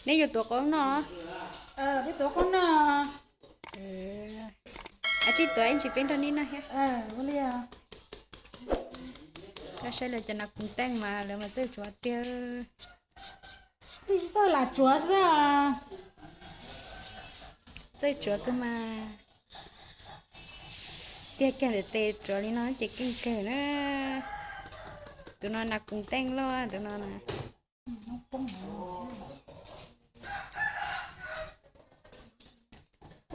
นี่อยู่ตัวcon nó cái tổ con nó chị tuổi anh chị bên đó ní nè ha có lia cái sẽ là cho nó cũng tăng mà rồi mà chơi chuột tiêu thì sao là chúa ra chơi chuột cơ mà tiêu cái để tê chuột đi nó chỉ kinh kề nữa tụi nó cũng tăng lo tụi nó nè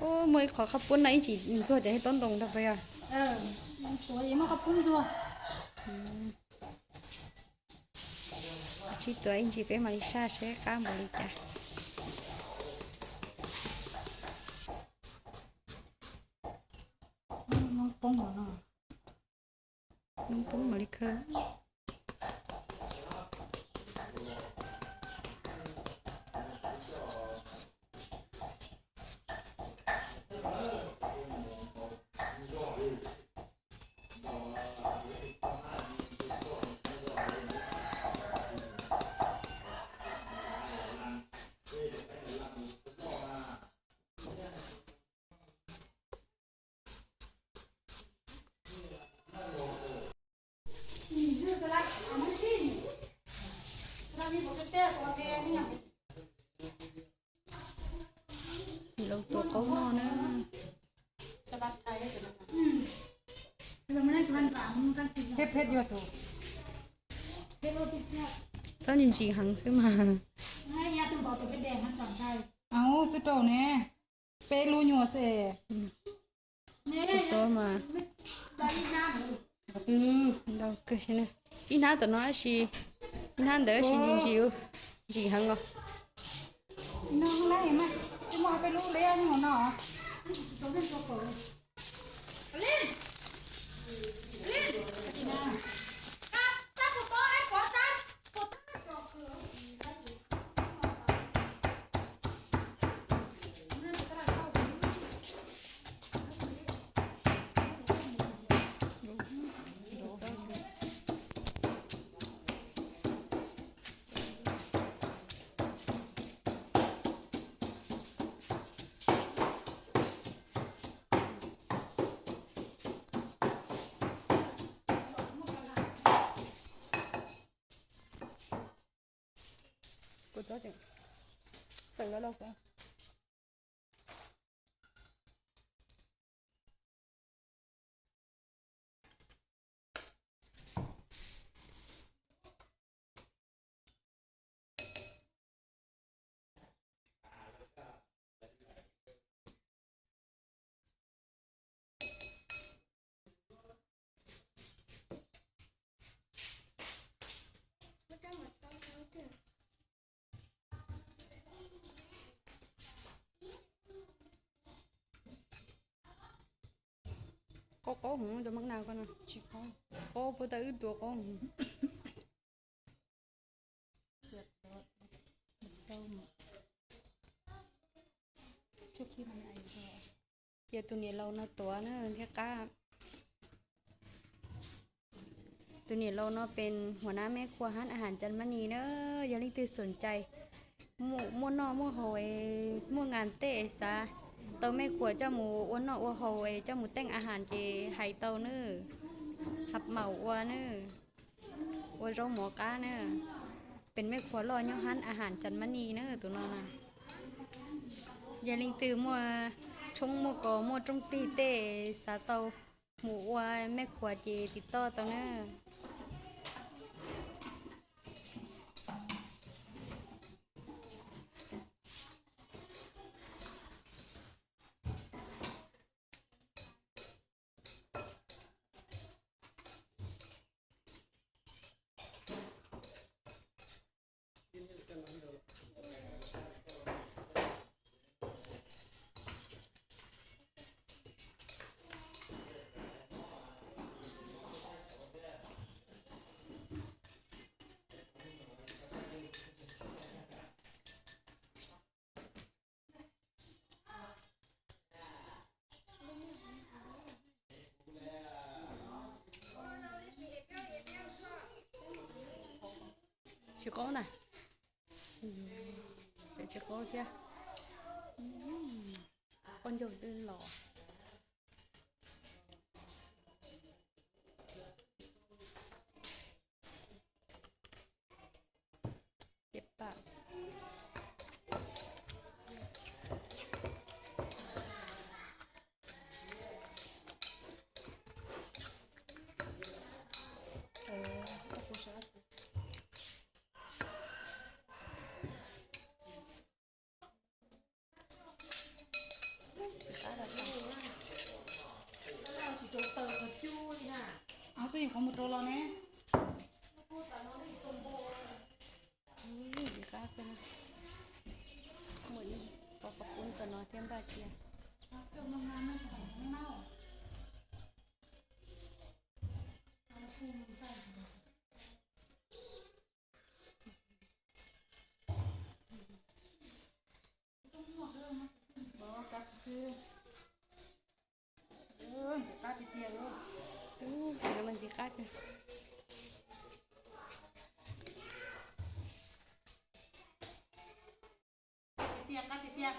ô mới khó khăn bốn này chỉ rồi để tôn đồng thôi à chúa gì mà có phun rồi chị tuổi anh chị bé Malaysia sẽ cá một lít chả nó phun rồi nó nông bún một lít khơi lâu tổ câu nó nữa hết hết vô số sao nhìn chị hằng xíu mà áo cái trâu nè pe lu nhua xe số mà đâu cái này ít nào tao nói chị ít nào đỡ chị nhìn chị hằng không nó không lấy mà cái mò pe lu lấy anh mà nó cô cháu chẳng sợ nó đâu cả có không cho mắc nào con à chỉ có bữa tới tua có trước khi mà này giờ tụi này lâu nó tua nữa thế cả tụiนี้เราเนาะเป็นหัวหน้าแม่ครัวร้านอาหารจันมณีเนอะอย่าลืมติดสนใจมั่วเนาะมั่วโหยมั่วงานเตะซะเตาแม่ครัวเจ้าหมูอ้วนเนาะอ้วนโหยเจ้าหมูแต่งอาหารเจไห้เตาเนอะหับเหมาอ้วนเนอะอ้วนโรหมอกาเนอะเป็นแม่ครัวรอย่อร้านอาหารจันมณีเนอะตัวเนาะนะอย่าลืมตื่นมั่วชงมั่วกอมั่วจงปีเตะซาเตาหมูอ้วนแม่ครัวเจติดต่อเตาเนอะ chỉ có này để cho โอเคคนอยู่ตื่นหล่อเจ็บปากเอาตัวอย่างของมุดโตเราเนี่ย ดีก้าเป็นหมดนี่ขอบคุณตัวน้อยเทียมบาเจีย เกี่ยวกับงานมันของเน่าเอาฟูมันใส่บอกกับซื้อจะตัดเตี้ยเลย แล้วมันสิกัดนะ เตี้ยกัดเตี้ย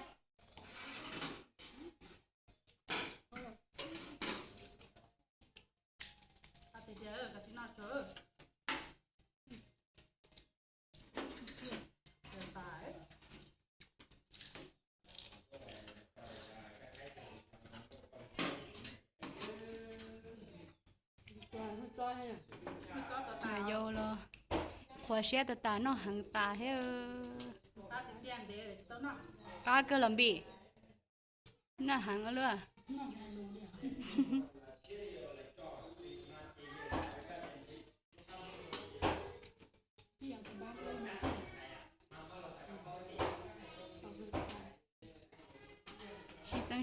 กัดเตี้ยกับชิ้นนอเจอเดินตาย อย่าโยรอขวาเชียตาเนาะหังตาเฮ้อ กัดเตี้ยเด้อตัวน้อง ก้าเกลัมบีน่าหังเอาเลย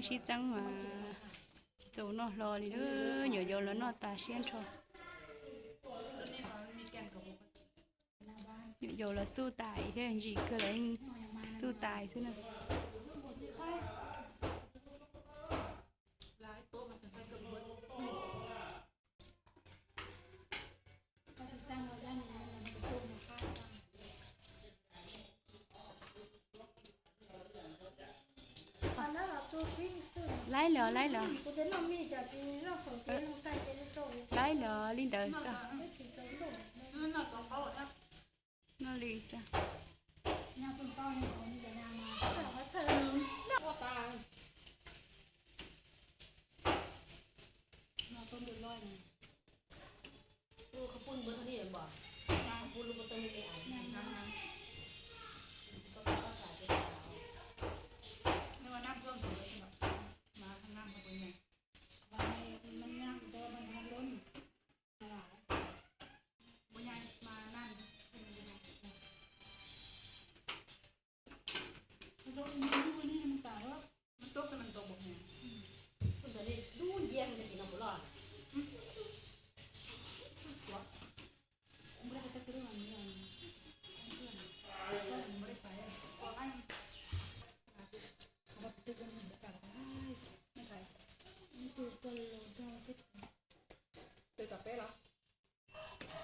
ชีจังมาโจเนาะรอเลยเด้ออย่าโยแล้วเนาะตาเชียนทอ นี่เขามีแกนกับบุก อย่าโยแล้วสู้ตายเฮ้ยจีก็เลยสู้ตายซินะ หลายตัวมันจะไปกับบุกก็จะสร้างเราได้ไหมมันจะตุ้มมาฆ่าไล่เหรอไล่เหรอ 我的糯米饺子，那手机弄带着就做。 ไล่เหรอลินเดอร์ซะ 那几种肉， นั่นน่ะตัวเขาอ่ะ น่าลิซะ 那份包你我们给他吗？这还可能。 พ่อตาเราต้นเดือดร้อยนะ ลูกเขาปุ้นเบิ้ลนี่เห็นบ่ปุ้นลูกมันต้องมีไอ้ ไม่ว่าน้ำท่วมสูงเลยแบบมาข้างน้ำเขาเป็นไงมันย่างตัวมันทันล้นบ่ยังมานั่นเป็นยังไงมันโดนมันนี่มันตายแล้วมันตกแต่มันตกบ่เนี่ย ปุ้นตัวนี้ดูเยี่ยมจะกินเอาบุหรี่ ไม่ได้ไปตะกร้อนี่เลยไม่ได้ไปก็อันเขาไปตึกกันหนึ่งแบบไม่ไป 你都跟了，这样子。 ตึกกับเป้เหรอ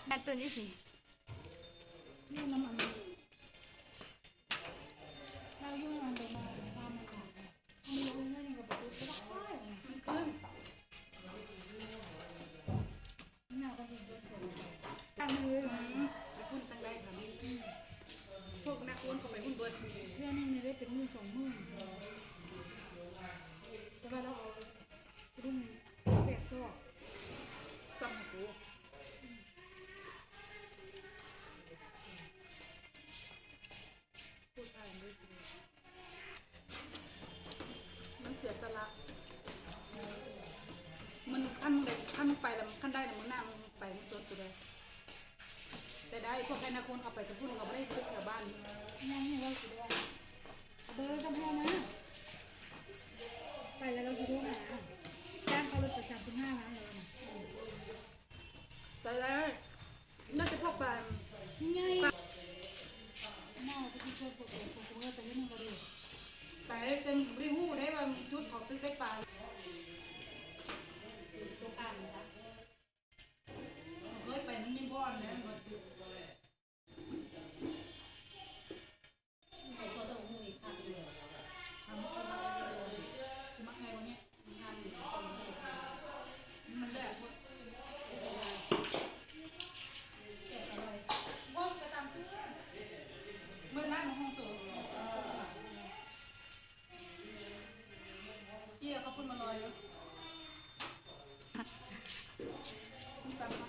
แม่ตัวนี้สิ 那么嘛，那用完的嘛，他们嘛，他们用那个不都是快了？ มันขึ้น 那个就是说， ตั้งมือไปหุ้นตั้งได้ค่ะพวกนักหุ้นเขาไปหุ้นเบิร์ด เพื่อนนี่ได้เป็นมือ20,000แต่ว่าเราเอารุ่น8ซอก จำหัวพูดอะไรไม่ถูกมันเสียสละมันขั้นเลยขั้นไปแล้วขั้นได้แล้วมันหน้ามันไปมันจนตัวเลยแต่ได้พวกไอ้นักหุ้นเขาไปกับหุ้นเขาไม่ได้ตึกแถวบ้าน นั่นนี่เราสิได้เบอร์จำพอนะไปแล้วเราจะรู้หาจ้างเขารถประจำ15 ล้านเลยนะ แต่แล้วน่าจะพวกบ้าน นี่ไงน่าจะที่ช่วยปกป้องปกป้องแต่ยังไม่ได้ แต่เต็มริ้วได้ว่าจุดของตึกได้ปลา ตัวกลางนะ เคยไปมันมีบ่อนแล้วมัน ใครเขาต้องหูอีกค่ะ ห้องสูงเกี่ยเขาพูดมาลอยเลยตามมา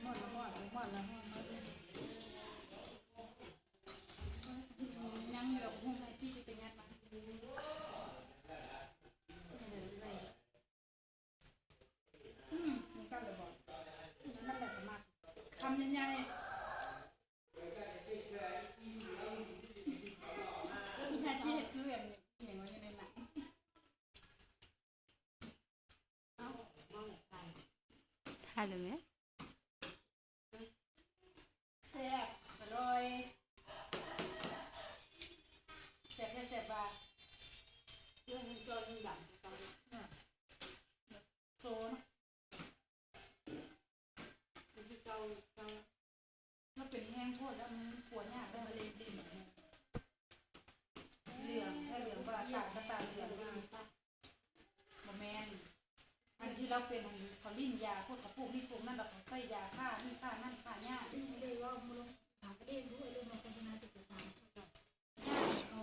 หมดแล้วยังอยู่ห้องไอที่จะเป็นงานมามันก็เลยบอกนั่นแหละมากทำยังไงที่เห็ดคืออย่างว่าอยู่ในหนังถ่ายเลยไหม แซ่บอร่อยแซ่บแซ่บบ้า เรื่องนี้ก็ยิ่งดังตอน โซน ที่เก่า มันเป็นแห้งโคตรแล้วมันปวดยากได้มาเลยดิ่งเหลืองถ้าเหลืองบ้าตากก็ตากเหลืองมากบะแมนอันที่เราเป็นเขาลิ้นยาพวกกระปุกนี่พวกนั่นเราเขาใส่ยาฆ่านี่ฆ่านั่นฆ่าหญ้า ที่ไม่ได้ว่ามึงถามประเด็นด้วยเรื่องมาโฆษณาติดตามเอา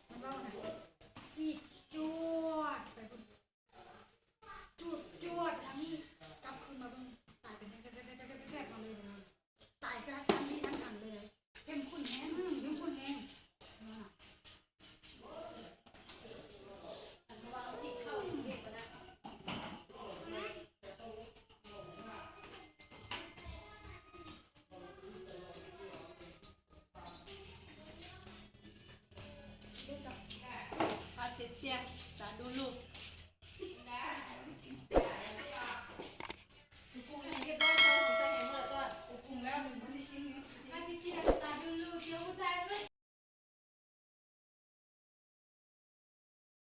มันเล่าหน่อยสิจวดไปคนจวดทางนี้กลับคืนมาต้องตายเป็นแคบมาเลยนะตายกระทันที่ทั้งหันเลย เข้มข้นแห้งเข้มข้นแห้ง อันว่าเอาสิเข้าอย่างเด็กนะ อาติดเตียงตาดูลูก